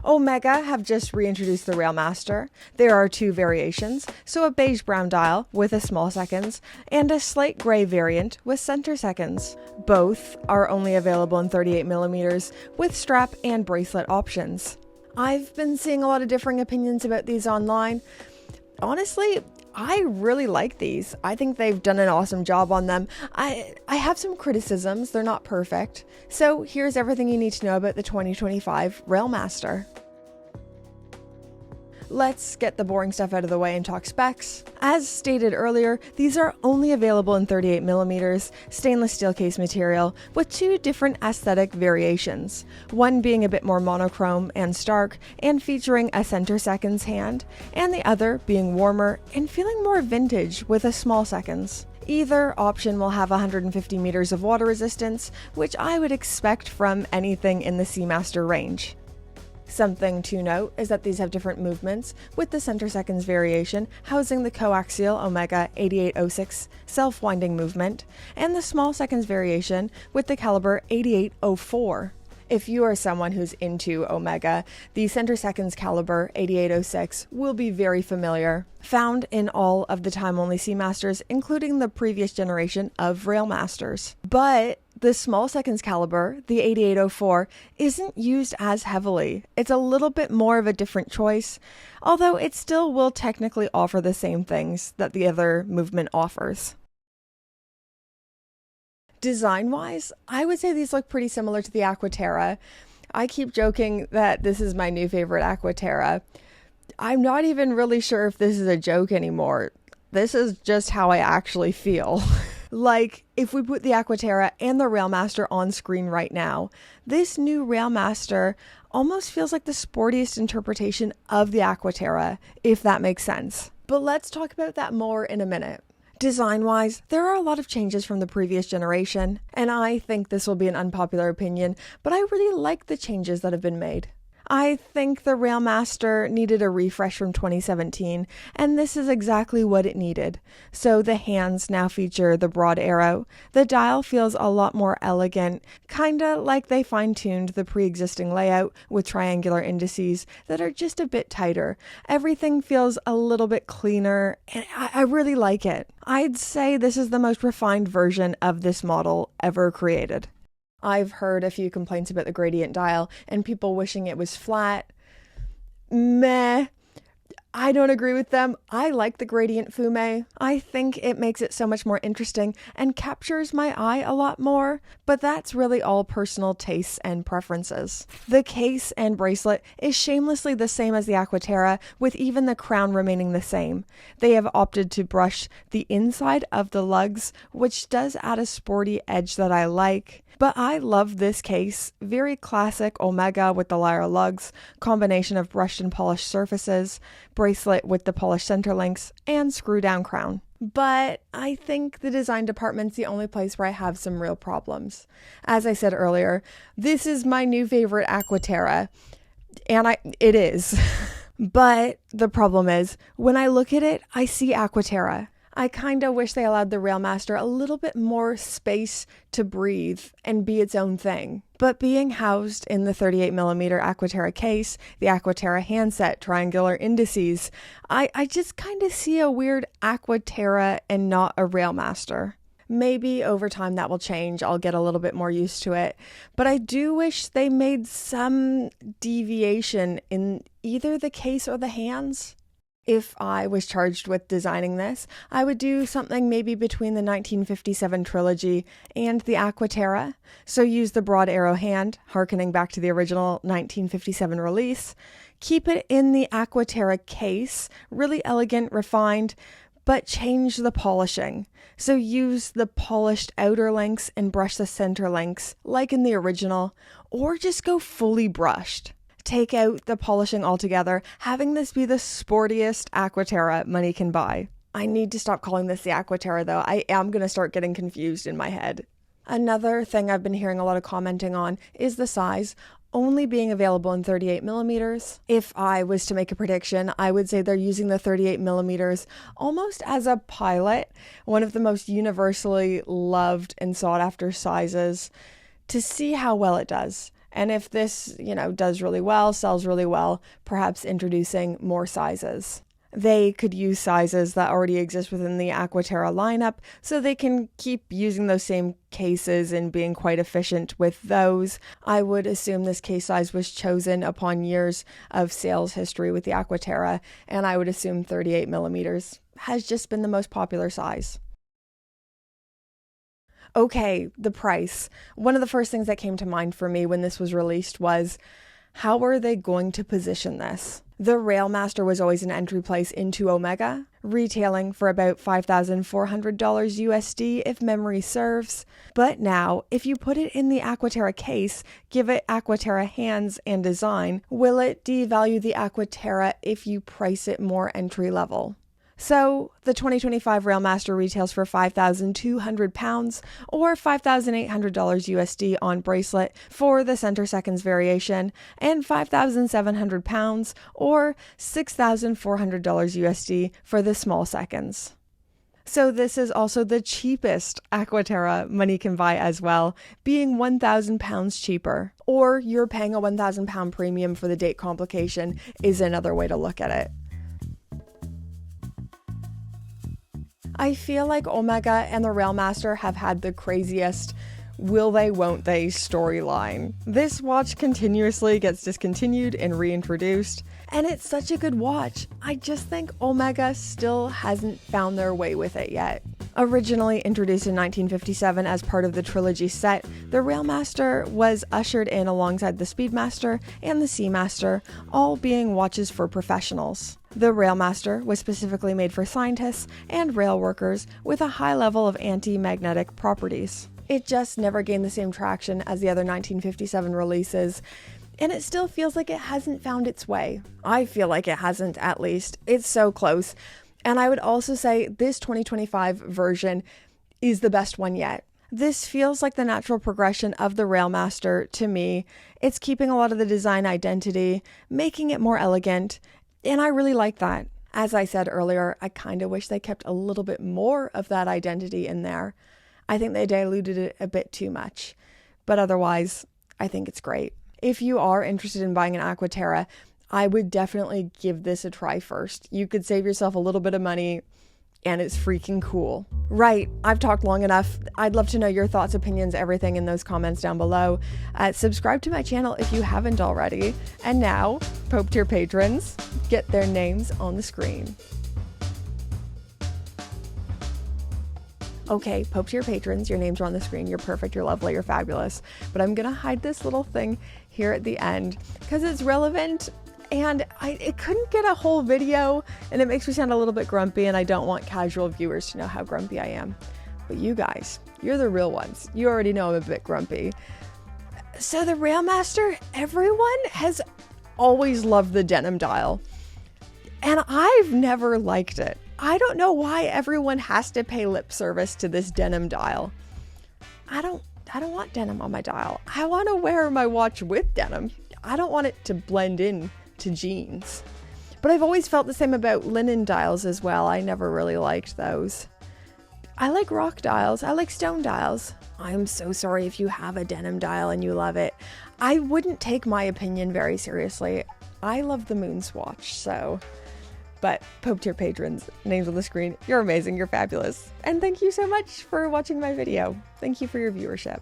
OMEGA have just reintroduced the Railmaster. There are two variations, so a beige brown dial with a small seconds, and a slate gray variant with center seconds. Both are only available in 38mm with strap and bracelet options. I've been seeing a lot of differing opinions about these online. Honestly, I really like these. I think they've done an awesome job on them. I have some criticisms. They're not perfect. So here's everything you need to know about the 2025 Railmaster. Let's get the boring stuff out of the way and talk specs. As stated earlier, these are only available in 38mm stainless steel case material with two different aesthetic variations, one being a bit more monochrome and stark and featuring a center seconds hand, and the other being warmer and feeling more vintage with a small seconds. Either option will have 150 meters of water resistance, which I would expect from anything in the Seamaster range. Something to note is that these have different movements, with the center seconds variation housing the coaxial OMEGA 8806 self-winding movement, and the small seconds variation with the caliber 8804. If you are someone who's into OMEGA, the center seconds caliber 8806 will be very familiar, found in all of the time-only Seamasters, including the previous generation of Railmasters. But the small seconds caliber, the 8804, isn't used as heavily. It's a little bit more of a different choice, although it still will technically offer the same things that the other movement offers. Design-wise, I would say these look pretty similar to the Aqua Terra. I keep joking that this is my new favorite Aqua Terra. I'm not even really sure if this is a joke anymore. This is just how I actually feel. Like, if we put the Aqua Terra and the Railmaster on screen right now, this new Railmaster almost feels like the sportiest interpretation of the Aqua Terra, if that makes sense. But let's talk about that more in a minute. Design-wise, there are a lot of changes from the previous generation, and I think this will be an unpopular opinion, but I really like the changes that have been made. I think the Railmaster needed a refresh from 2017, and this is exactly what it needed. So the hands now feature the broad arrow. The dial feels a lot more elegant, kinda like they fine-tuned the pre-existing layout with triangular indices that are just a bit tighter. Everything feels a little bit cleaner, and I really like it. I'd say this is the most refined version of this model ever created. I've heard a few complaints about the gradient dial and people wishing it was flat. Meh. I don't agree with them. I like the gradient fume. I think it makes it so much more interesting and captures my eye a lot more, but that's really all personal tastes and preferences. The case and bracelet is shamelessly the same as the Aqua Terra, with even the crown remaining the same. They have opted to brush the inside of the lugs, which does add a sporty edge that I like. But I love this case. Very classic OMEGA with the lyre lugs, combination of brushed and polished surfaces, bracelet with the polished center links, and screw down crown. But I think the design department's the only place where I have some real problems. As I said earlier, this is my new favorite Aqua Terra, and it is. But the problem is, when I look at it, I see Aqua Terra. I kinda wish they allowed the Railmaster a little bit more space to breathe and be its own thing. But being housed in the 38mm Aqua Terra case, the Aqua Terra handset, triangular indices, I just kinda see a weird Aqua Terra and not a Railmaster. Maybe over time that will change. I'll get a little bit more used to it. But I do wish they made some deviation in either the case or the hands. If I was charged with designing this, I would do something maybe between the 1957 trilogy and the Aqua Terra. So use the broad arrow hand, harkening back to the original 1957 release. Keep it in the Aqua Terra case, really elegant, refined, but change the polishing. So use the polished outer links and brush the center links, like in the original, or just go fully brushed. Take out the polishing altogether, having this be the sportiest Aqua Terra money can buy. I need to stop calling this the Aqua Terra though. I am going to start getting confused in my head. Another thing I've been hearing a lot of commenting on is the size, only being available in 38mm. If I was to make a prediction, I would say they're using the 38mm almost as a pilot, one of the most universally loved and sought after sizes, to see how well it does. And if this, does really well, sells really well, perhaps introducing more sizes. They could use sizes that already exist within the Aqua Terra lineup, so they can keep using those same cases and being quite efficient with those. I would assume this case size was chosen upon years of sales history with the Aqua Terra, and I would assume 38 millimeters has just been the most popular size. Okay, the price. One of the first things that came to mind for me when this was released was, how are they going to position this? The Railmaster was always an entry place into Omega, retailing for about $5,400 USD if memory serves. But now, if you put it in the Aqua Terra case, give it Aqua Terra hands and design, will it devalue the Aqua Terra if you price it more entry level? So, the 2025 Railmaster retails for £5,200 or $5,800 USD on bracelet for the center seconds variation, and £5,700 or $6,400 USD for the small seconds. So this is also the cheapest Aqua Terra money can buy as well, being £1,000 cheaper. Or you're paying a £1,000 premium for the date complication is another way to look at it. I feel like Omega and the Railmaster have had the craziest will they, won't they storyline. This watch continuously gets discontinued and reintroduced, and it's such a good watch. I just think Omega still hasn't found their way with it yet. Originally introduced in 1957 as part of the trilogy set, the Railmaster was ushered in alongside the Speedmaster and the Seamaster, all being watches for professionals. The Railmaster was specifically made for scientists and rail workers with a high level of anti-magnetic properties. It just never gained the same traction as the other 1957 releases, and it still feels like it hasn't found its way. I feel like it hasn't, at least. It's so close. And I would also say this 2025 version is the best one yet. This feels like the natural progression of the Railmaster to me. It's keeping a lot of the design identity, making it more elegant, and I really like that. As I said earlier, I kind of wish they kept a little bit more of that identity in there. I think they diluted it a bit too much, but otherwise, I think it's great. If you are interested in buying an Aqua Terra, I would definitely give this a try first. You could save yourself a little bit of money, and it's freaking cool. Right, I've talked long enough. I'd love to know your thoughts, opinions, everything in those comments down below. Subscribe to my channel if you haven't already. And now, Pope tier patrons, get their names on the screen. Okay, Pope tier patrons, your names are on the screen. You're perfect, you're lovely, you're fabulous. But I'm gonna hide this little thing here at the end because it's relevant, and it couldn't get a whole video, and it makes me sound a little bit grumpy, and I don't want casual viewers to know how grumpy I am. But you guys, you're the real ones. You already know I'm a bit grumpy. So the Railmaster, everyone has always loved the denim dial, and I've never liked it. I don't know why everyone has to pay lip service to this denim dial. I don't want denim on my dial. I want to wear my watch with denim. I don't want it to blend in to jeans. But I've always felt the same about linen dials as well. I never really liked those. I like rock dials. I like stone dials. I'm so sorry if you have a denim dial and you love it. I wouldn't take my opinion very seriously. I love the moon swatch, so... But Pope tier patrons, names on the screen, you're amazing, you're fabulous. And thank you so much for watching my video. Thank you for your viewership.